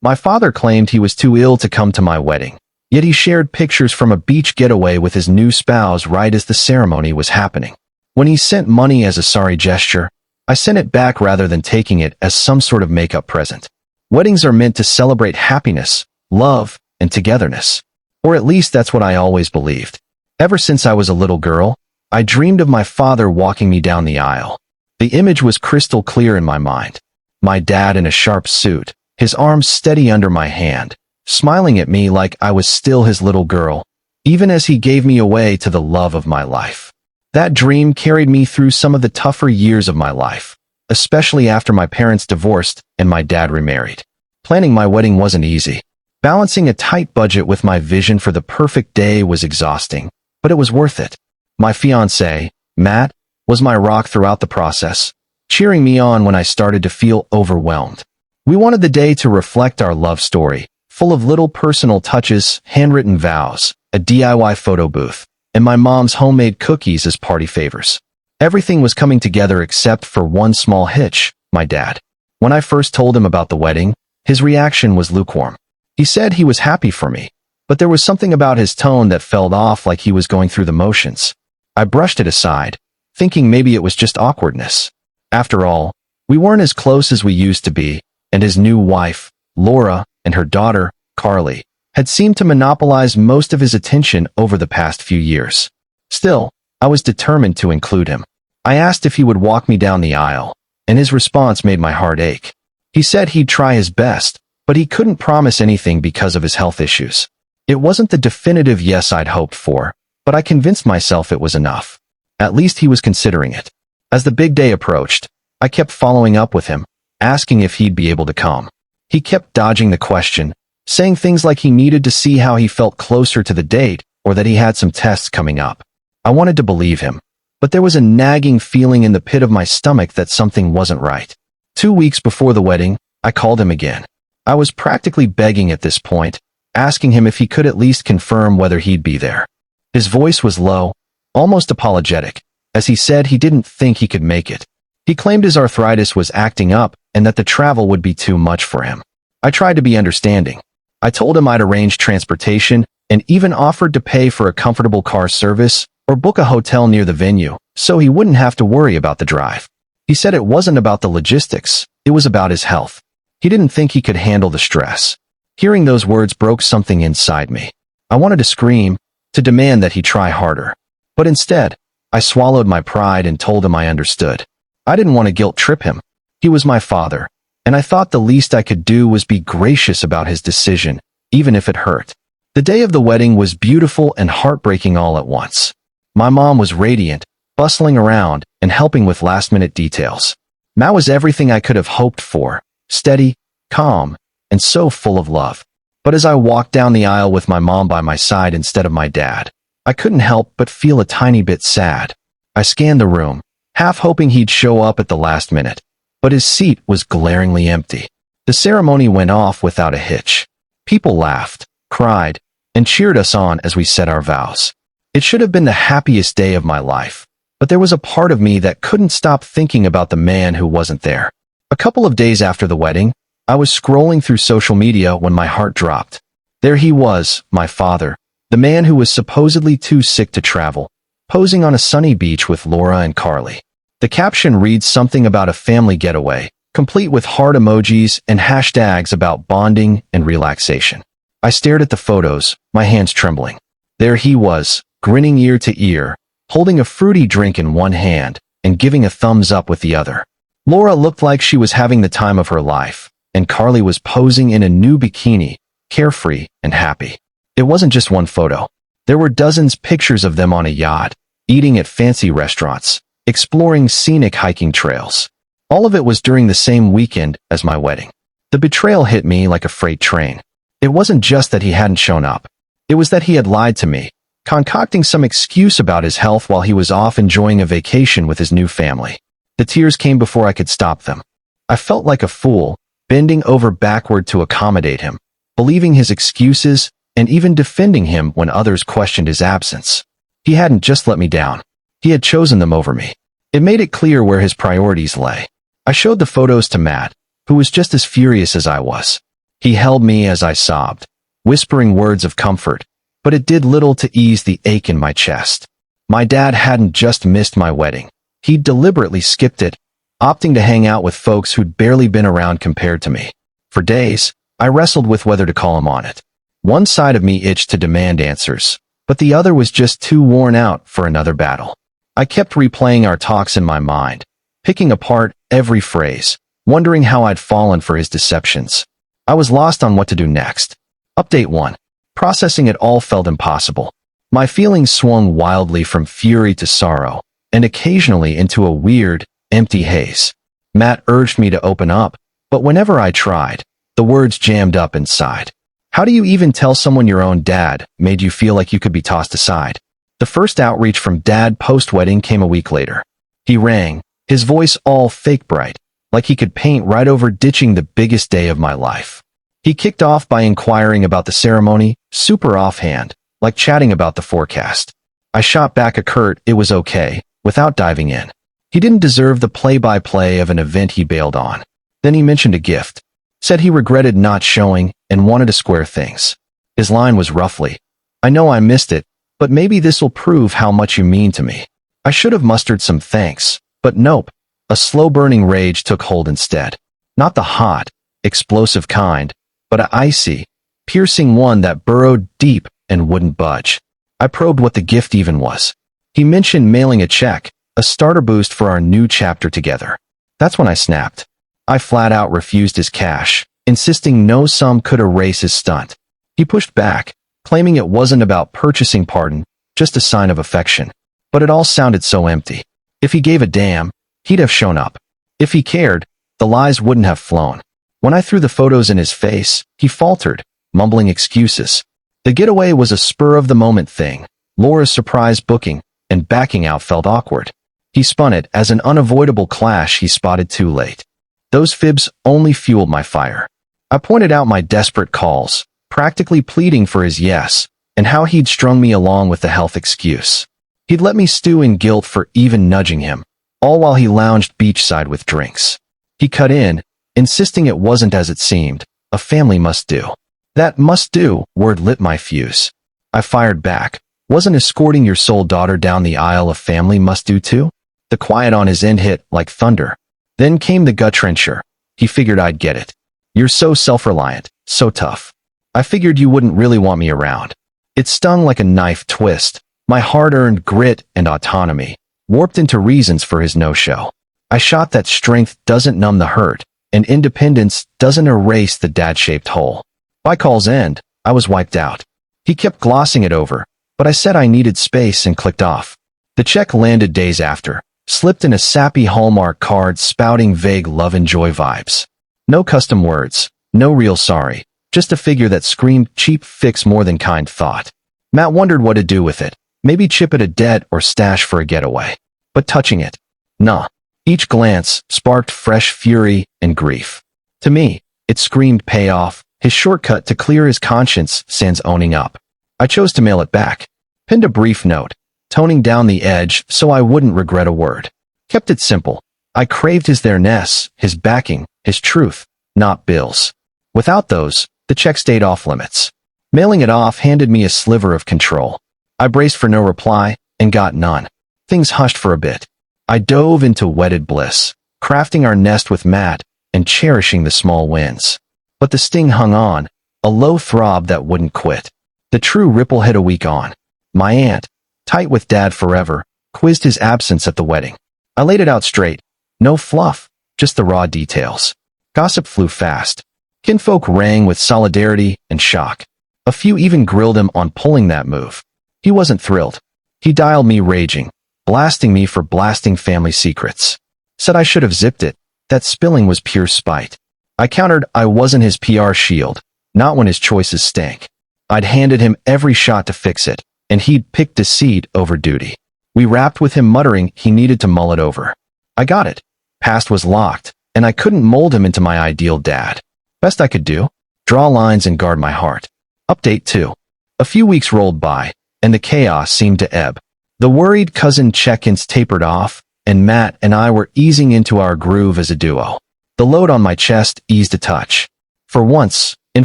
My father claimed he was too ill to come to my wedding, yet he shared pictures from a beach getaway with his new spouse right as the ceremony was happening. When he sent money as a sorry gesture, I sent it back rather than taking it as some sort of makeup present. Weddings are meant to celebrate happiness, love, and togetherness. Or at least that's what I always believed. Ever since I was a little girl, I dreamed of my father walking me down the aisle. The image was crystal clear in my mind. My dad in a sharp suit, his arms steady under my hand, smiling at me like I was still his little girl, even as he gave me away to the love of my life. That dream carried me through some of the tougher years of my life, especially after my parents divorced and my dad remarried. Planning my wedding wasn't easy. Balancing a tight budget with my vision for the perfect day was exhausting, but it was worth it. My fiancé, Matt, was my rock throughout the process, cheering me on when I started to feel overwhelmed. We wanted the day to reflect our love story, full of little personal touches, handwritten vows, a DIY photo booth, and my mom's homemade cookies as party favors. Everything was coming together except for one small hitch, my dad. When I first told him about the wedding, his reaction was lukewarm. He said he was happy for me, but there was something about his tone that felt off, like he was going through the motions. I brushed it aside, thinking maybe it was just awkwardness. After all, we weren't as close as we used to be, and his new wife, Laura, and her daughter, Carly, had seemed to monopolize most of his attention over the past few years. Still, I was determined to include him. I asked if he would walk me down the aisle, and his response made my heart ache. He said he'd try his best, but he couldn't promise anything because of his health issues. It wasn't the definitive yes I'd hoped for, but I convinced myself it was enough. At least he was considering it. As the big day approached, I kept following up with him, asking if he'd be able to come. He kept dodging the question, saying things like he needed to see how he felt closer to the date or that he had some tests coming up. I wanted to believe him, but there was a nagging feeling in the pit of my stomach that something wasn't right. 2 weeks before the wedding, I called him again. I was practically begging at this point, asking him if he could at least confirm whether he'd be there. His voice was low, almost apologetic, as he said he didn't think he could make it. He claimed his arthritis was acting up and that the travel would be too much for him. I tried to be understanding. I told him I'd arrange transportation and even offered to pay for a comfortable car service or book a hotel near the venue so he wouldn't have to worry about the drive. He said it wasn't about the logistics, it was about his health. He didn't think he could handle the stress. Hearing those words broke something inside me. I wanted to scream, to demand that he try harder. But instead, I swallowed my pride and told him I understood. I didn't want to guilt trip him. He was my father, and I thought the least I could do was be gracious about his decision, even if it hurt. The day of the wedding was beautiful and heartbreaking all at once. My mom was radiant, bustling around, and helping with last-minute details. Matt was everything I could have hoped for, steady, calm, and so full of love. But as I walked down the aisle with my mom by my side instead of my dad, I couldn't help but feel a tiny bit sad. I scanned the room, half hoping he'd show up at the last minute, but his seat was glaringly empty. The ceremony went off without a hitch. People laughed, cried, and cheered us on as we said our vows. It should have been the happiest day of my life, but there was a part of me that couldn't stop thinking about the man who wasn't there. A couple of days after the wedding, I was scrolling through social media when my heart dropped. There he was, my father, the man who was supposedly too sick to travel, posing on a sunny beach with Laura and Carly. The caption reads something about a family getaway, complete with heart emojis and hashtags about bonding and relaxation. I stared at the photos, my hands trembling. There he was, grinning ear to ear, holding a fruity drink in one hand and giving a thumbs up with the other. Laura looked like she was having the time of her life, and Carly was posing in a new bikini, carefree and happy. It wasn't just one photo. There were dozens of pictures of them on a yacht, eating at fancy restaurants, exploring scenic hiking trails. All of it was during the same weekend as my wedding. The betrayal hit me like a freight train. It wasn't just that he hadn't shown up. It was that he had lied to me, concocting some excuse about his health while he was off enjoying a vacation with his new family. The tears came before I could stop them. I felt like a fool, bending over backward to accommodate him, believing his excuses and even defending him when others questioned his absence. He hadn't just let me down. He had chosen them over me. It made it clear where his priorities lay. I showed the photos to Matt, who was just as furious as I was. He held me as I sobbed, whispering words of comfort, but it did little to ease the ache in my chest. My dad hadn't just missed my wedding. He'd deliberately skipped it, opting to hang out with folks who'd barely been around compared to me. For days, I wrestled with whether to call him on it. One side of me itched to demand answers, but the other was just too worn out for another battle. I kept replaying our talks in my mind, picking apart every phrase, wondering how I'd fallen for his deceptions. I was lost on what to do next. Update 1. Processing it all felt impossible. My feelings swung wildly from fury to sorrow, and occasionally into a weird, empty haze. Matt urged me to open up, but whenever I tried, the words jammed up inside. How do you even tell someone your own dad made you feel like you could be tossed aside? The first outreach from Dad post-wedding came a week later. He rang, his voice all fake bright, like he could paint right over ditching the biggest day of my life. He kicked off by inquiring about the ceremony, super offhand, like chatting about the forecast. I shot back a curt "it was okay," without diving in. He didn't deserve the play-by-play of an event he bailed on. Then he mentioned a gift, said he regretted not showing and wanted to square things. His line was roughly, "I know I missed it, but maybe this'll prove how much you mean to me." I should have mustered some thanks, but nope. A slow-burning rage took hold instead. Not the hot, explosive kind, but an icy, piercing one that burrowed deep and wouldn't budge. I probed what the gift even was. He mentioned mailing a check, a starter boost for our new chapter together. That's when I snapped. I flat out refused his cash, insisting no sum could erase his stunt. He pushed back, claiming it wasn't about purchasing pardon, just a sign of affection. But it all sounded so empty. If he gave a damn, he'd have shown up. If he cared, the lies wouldn't have flown. When I threw the photos in his face, he faltered, mumbling excuses. The getaway was a spur-of-the-moment thing. Laura's surprise booking and backing out felt awkward. He spun it as an unavoidable clash he spotted too late. Those fibs only fueled my fire. I pointed out my desperate calls, practically pleading for his yes, and how he'd strung me along with the health excuse. He'd let me stew in guilt for even nudging him, all while he lounged beachside with drinks. He cut in, insisting it wasn't as it seemed, a family must-do. That must-do word lit my fuse. I fired back. Wasn't escorting your sole daughter down the aisle a family must-do too? The quiet on his end hit like thunder. Then came the gut-wrencher. He figured I'd get it. You're so self-reliant, so tough. I figured you wouldn't really want me around. It stung like a knife twist. My hard-earned grit and autonomy warped into reasons for his no-show. I shot that strength doesn't numb the hurt, and independence doesn't erase the dad-shaped hole. By call's end, I was wiped out. He kept glossing it over, but I said I needed space and clicked off. The check landed days after, slipped in a sappy Hallmark card spouting vague love and joy vibes. No custom words, no real sorry, just a figure that screamed cheap fix more than kind thought. Matt wondered what to do with it, maybe chip it a debt or stash for a getaway. But touching it, nah. Each glance sparked fresh fury and grief. To me, it screamed payoff, his shortcut to clear his conscience sans owning up. I chose to mail it back. Pinned a brief note, toning down the edge so I wouldn't regret a word. Kept it simple. I craved his there-ness, his backing, his truth, not bills. Without those, the check stayed off limits. Mailing it off handed me a sliver of control. I braced for no reply, and got none. Things hushed for a bit. I dove into wedded bliss, crafting our nest with Matt, and cherishing the small wins. But the sting hung on, a low throb that wouldn't quit. The true ripple hit a week on. My aunt, tight with Dad forever, quizzed his absence at the wedding. I laid it out straight. No fluff, just the raw details. Gossip flew fast. Kinfolk rang with solidarity and shock. A few even grilled him on pulling that move. He wasn't thrilled. He dialed me raging, blasting me for blasting family secrets. Said I should have zipped it, that spilling was pure spite. I countered I wasn't his PR shield, not when his choices stank. I'd handed him every shot to fix it, and he'd picked deceit over duty. We wrapped with him muttering he needed to mull it over. I got it. Past was locked, and I couldn't mold him into my ideal dad. Best I could do? Draw lines and guard my heart. Update 2. A few weeks rolled by, and the chaos seemed to ebb. The worried cousin check-ins tapered off, and Matt and I were easing into our groove as a duo. The load on my chest eased a touch. For once, In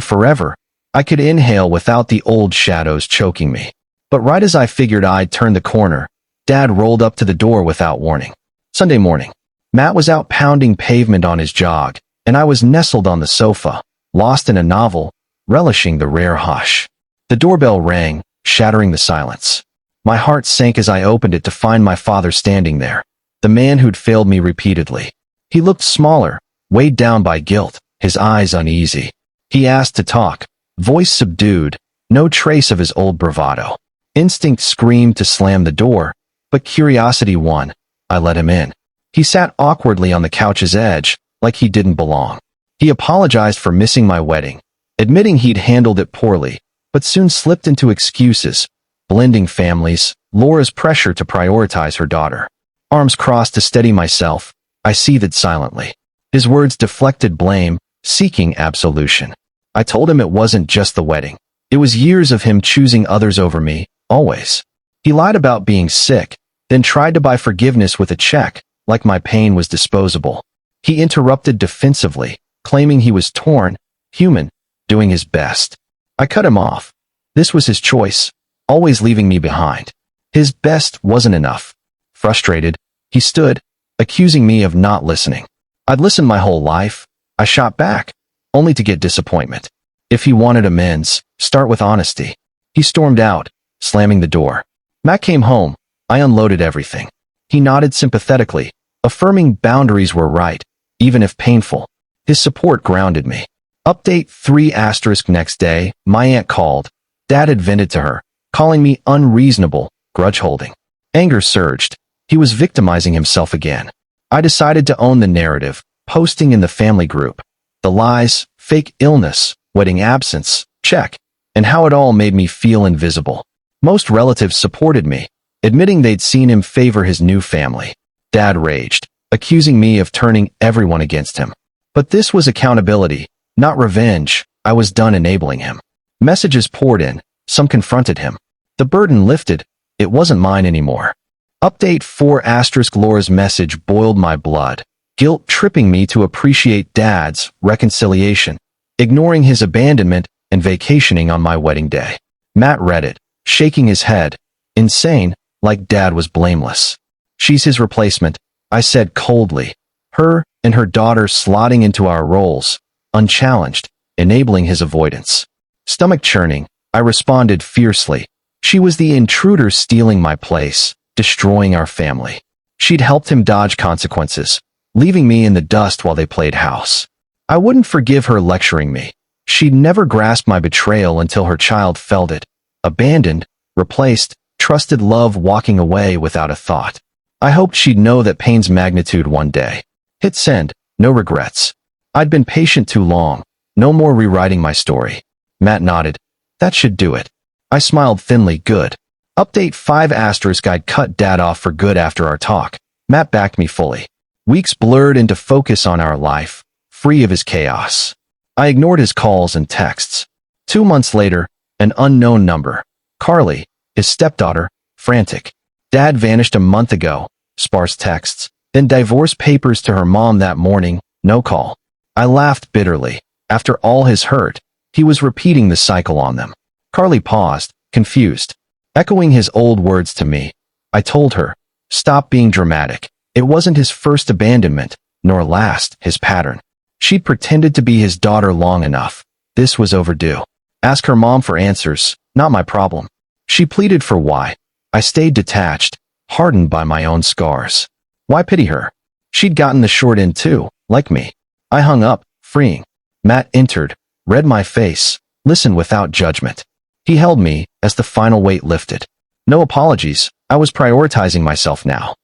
forever, I could inhale without the old shadows choking me. But right as I figured I'd turn the corner, Dad rolled up to the door without warning. Sunday morning. Matt was out pounding pavement on his jog, and I was nestled on the sofa, lost in a novel, relishing the rare hush. The doorbell rang, shattering the silence. My heart sank as I opened it to find my father standing there, the man who'd failed me repeatedly. He looked smaller, weighed down by guilt, his eyes uneasy. He asked to talk, voice subdued, no trace of his old bravado. Instinct screamed to slam the door, but curiosity won. I let him in. He sat awkwardly on the couch's edge, like he didn't belong. He apologized for missing my wedding, admitting he'd handled it poorly, but soon slipped into excuses, blending families, Laura's pressure to prioritize her daughter. Arms crossed to steady myself, I seethed silently. His words deflected blame, seeking absolution. I told him it wasn't just the wedding. It was years of him choosing others over me, always. He lied about being sick, then tried to buy forgiveness with a check, like my pain was disposable. He interrupted defensively, claiming he was torn, human, doing his best. I cut him off. This was his choice, always leaving me behind. His best wasn't enough. Frustrated, he stood, accusing me of not listening. I'd listened my whole life. I shot back, only to get disappointment. If he wanted amends, start with honesty. He stormed out, slamming the door. Matt came home. I unloaded everything. He nodded sympathetically, affirming boundaries were right, even if painful. His support grounded me. Update 3 * next day, my aunt called. Dad had vented to her, calling me unreasonable, grudge-holding. Anger surged. He was victimizing himself again. I decided to own the narrative, posting in the family group. The lies, fake illness, wedding absence, check, and how it all made me feel invisible. Most relatives supported me, admitting they'd seen him favor his new family. Dad raged, accusing me of turning everyone against him. But this was accountability, not revenge. I was done enabling him. Messages poured in, some confronted him. The burden lifted, it wasn't mine anymore. Update 4 * Laura's message boiled my blood, guilt tripping me to appreciate Dad's reconciliation, ignoring his abandonment and vacationing on my wedding day. Matt read it, shaking his head, insane, like Dad was blameless. She's his replacement, I said coldly, her and her daughter slotting into our roles, unchallenged, enabling his avoidance. Stomach churning, I responded fiercely. She was the intruder stealing my place, destroying our family. She'd helped him dodge consequences, leaving me in the dust while they played house. I wouldn't forgive her lecturing me. She'd never grasp my betrayal until her child felt it. Abandoned, replaced, trusted love walking away without a thought. I hoped she'd know that pain's magnitude one day. Hit send, no regrets. I'd been patient too long, no more rewriting my story. Matt nodded. That should do it. I smiled thinly, good. Update 5 * I'd cut Dad off for good after our talk. Matt backed me fully. Weeks blurred into focus on our life, free of his chaos. I ignored his calls and texts. 2 months later, an unknown number. Carly, his stepdaughter, frantic. Dad vanished a month ago, sparse texts, then divorce papers to her mom that morning, no call. I laughed bitterly. After all his hurt, he was repeating the cycle on them. Carly paused, confused, echoing his old words to me. I told her, stop being dramatic. It wasn't his first abandonment, nor last, his pattern. She'd pretended to be his daughter long enough. This was overdue. Ask her mom for answers, not my problem. She pleaded for why. I stayed detached, hardened by my own scars. Why pity her? She'd gotten the short end too, like me. I hung up, freeing. Matt entered, read my face, listened without judgment. He held me as the final weight lifted. No apologies, I was prioritizing myself now.